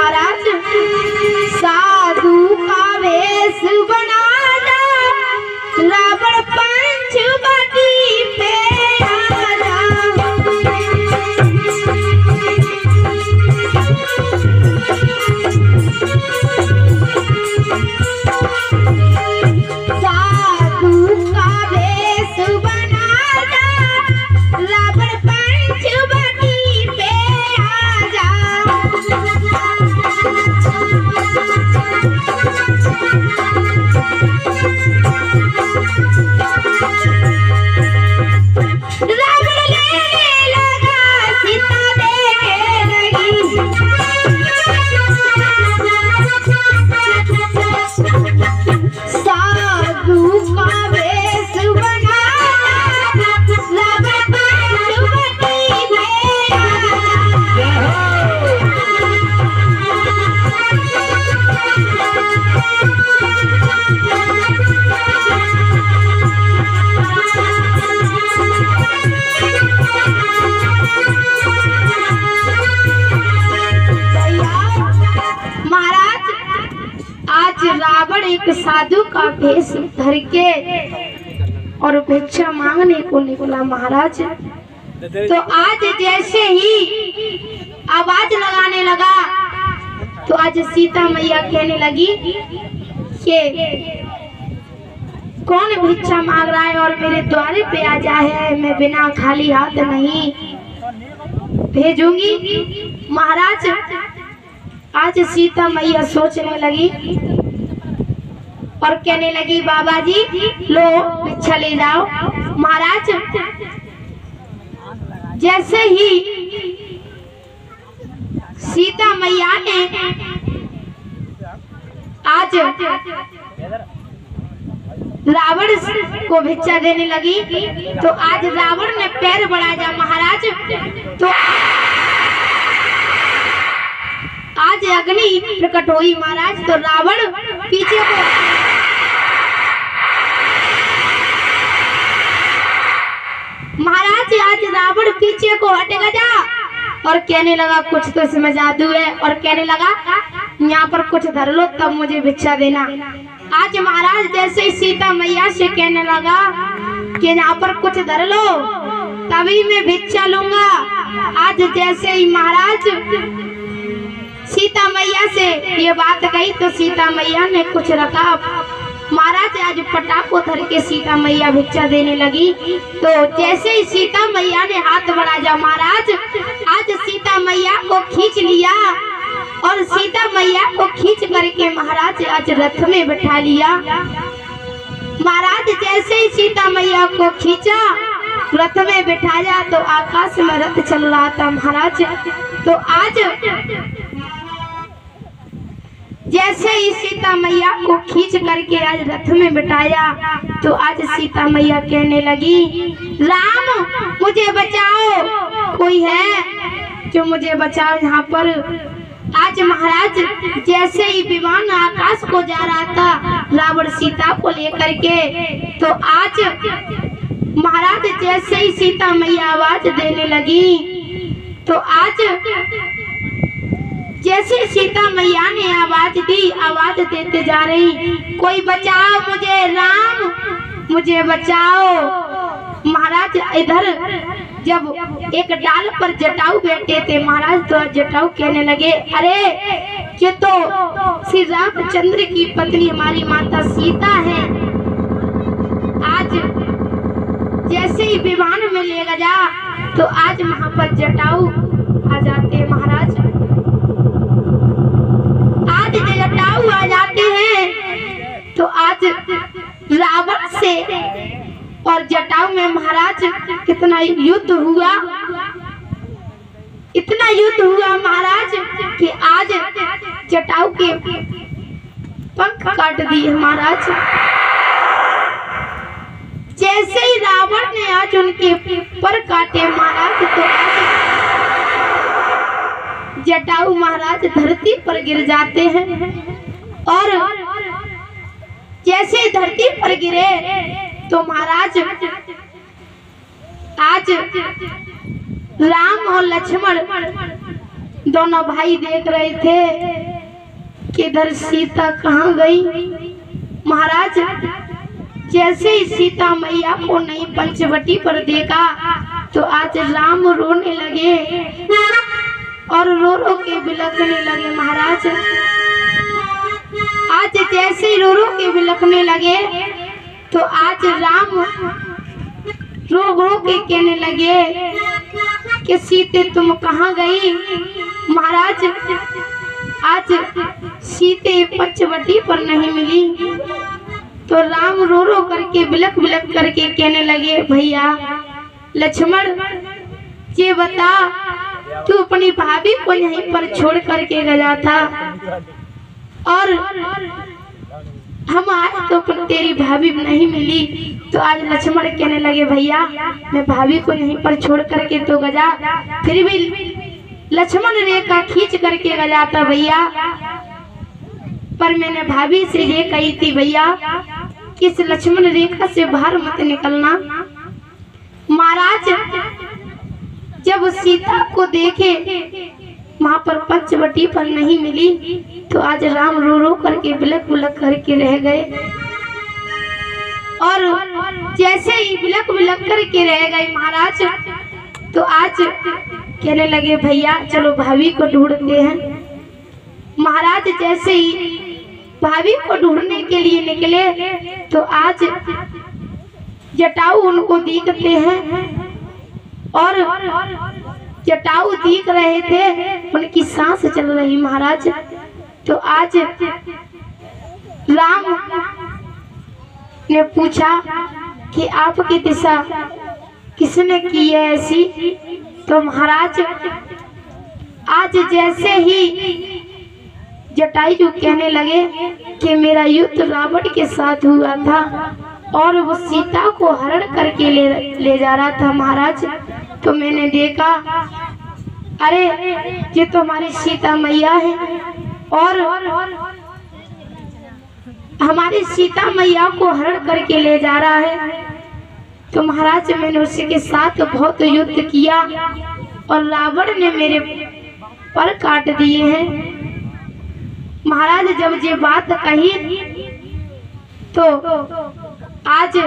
महाराज साधु का वेश बना रावण पंचवटी पे आजा। साधु का वेश बना रावण पंचवटी पे आजा। रावण एक साधु का भेष धर के और भिक्षा मांगने को निकला महाराज। तो आज जैसे ही आवाज लगाने लगा तो आज सीता मैया कहने लगी कि कौन भिक्षा मांग रहा है और मेरे द्वारे पे आ जाए, मैं बिना खाली हाथ नहीं भेजूंगी। महाराज आज सीता मैया सोचने लगी और कहने लगी बाबा जी लो भिक्षा ले जाओ। महाराज जैसे ही सीता मैया ने आज रावण को भिक्षा देने लगी तो आज रावण ने पैर बढ़ाया महाराज। तो आज अग्नि प्रकट हुई महाराज। तो रावण पीछे को महाराज आज रावण पीछे को हट गया और कहने लगा कुछ तो इसमें जादू है और कहने लगा यहाँ पर कुछ धर लो तब मुझे भिक्षा देना। आज महाराज जैसे ही सीता मैया से कहने लगा कि यहाँ पर कुछ धर लो तभी मैं भिक्षा लूंगा। आज जैसे ही महाराज सीता मैया से ये बात कही तो सीता मैया ने कुछ रखा। महाराज आज पटाखो धर के सीता मैया भिक्षा देने लगी। तो जैसे ही सीता मैया ने हाथ बढ़ाया महाराज आज सीता मैया को खींच लिया और सीता मैया को खींच करके महाराज आज रथ में बैठा लिया। महाराज जैसे ही सीता मैया को खींचा रथ में बैठाया तो आकाश में रथ चल रहा था महाराज। तो आज जैसे ही सीता मैया को खींच करके आज रथ में बिठाया तो आज सीता मैया कहने लगी राम मुझे बचाओ, कोई है जो मुझे बचाओ यहाँ पर। आज महाराज जैसे ही विमान आकाश को जा रहा था रावण सीता को लेकर के तो आज महाराज जैसे ही सीता मैया आवाज देने लगी तो आज जैसे सीता मैया ने आवाज दी आवाज देते जा रही कोई बचाओ मुझे, राम मुझे बचाओ। महाराज इधर जब एक डाल पर जटाऊ बैठे थे महाराज तो जटाऊ कहने लगे अरे ये तो श्री रामचंद्र की पत्नी हमारी माता सीता है। आज जैसे ही विमान में ले गया तो आज वहां पर जटाऊ आ जाते महाराज। आज जटाऊ आ जाते हैं तो आज रावण से और जटाऊ में महाराज कितना युद्ध हुआ, इतना युद्ध हुआ महाराज कि आज जटाऊ के पंख काट दिए महाराज। जैसे ही रावण ने आज उनके पर काटे महाराज तो जटाऊ महाराज धरती पर गिर जाते हैं और जैसे धरती पर गिरे तो महाराज आज राम और लक्ष्मण दोनों भाई देख रहे थे कि इधर सीता कहाँ गई। महाराज जैसे ही सीता मैया को नई पंचवटी पर देखा तो आज राम रोने लगे और रो रो के बिलखने लगे। महाराज आज जैसे ही रो रो के बिलखने लगे तो आज राम रो रो के कहने लगे कि सीते तुम कहाँ गई। महाराज आज सीते पंचवटी पर नहीं मिली तो राम रो रो करके बिलख बिलख करके कहने लगे, भैया लक्ष्मण ये बता तू अपनी भाभी को यहीं पर छोड़ करके गया था और हम आए तो तेरी भाभी नहीं मिली। तो आज लक्ष्मण कहने लगे, भैया मैं भाभी को यहीं पर छोड़ करके तो गया, फिर भी लक्ष्मण रेखा खींच करके गया था भैया, पर मैंने भाभी से ये कही थी भैया कि इस लक्ष्मण रेखा से बाहर मत निकलना। महाराज जब सीता को देखे वहां पर पंचवटी पर नहीं मिली तो आज राम रो रो करके बिलख बिलख करके रह गए और जैसे ही बिलख बिलख करके रह गए महाराज तो आज कहने लगे, भैया चलो भाभी को ढूंढते हैं। महाराज जैसे ही भाभी को ढूंढने के लिए निकले तो आज जटाऊ उनको दिखते हैं और जटाऊ दिख रहे थे, उनकी सांस चल रही। महाराज तो आज राम ने पूछा कि आपकी दिशा किसने की है ऐसी। तो महाराज आज जैसे ही जटायु कहने लगे कि मेरा युद्ध रावण के साथ हुआ था और वो सीता को हरण करके ले जा रहा था महाराज, तो मैंने देखा अरे ये तो हमारी सीता मैया है और हमारी सीता मैया को हरण करके ले जा रहा है। तो महाराज मैंने उसके साथ बहुत युद्ध किया और रावण ने मेरे पर काट दिए हैं। महाराज जब ये बात कही तो आज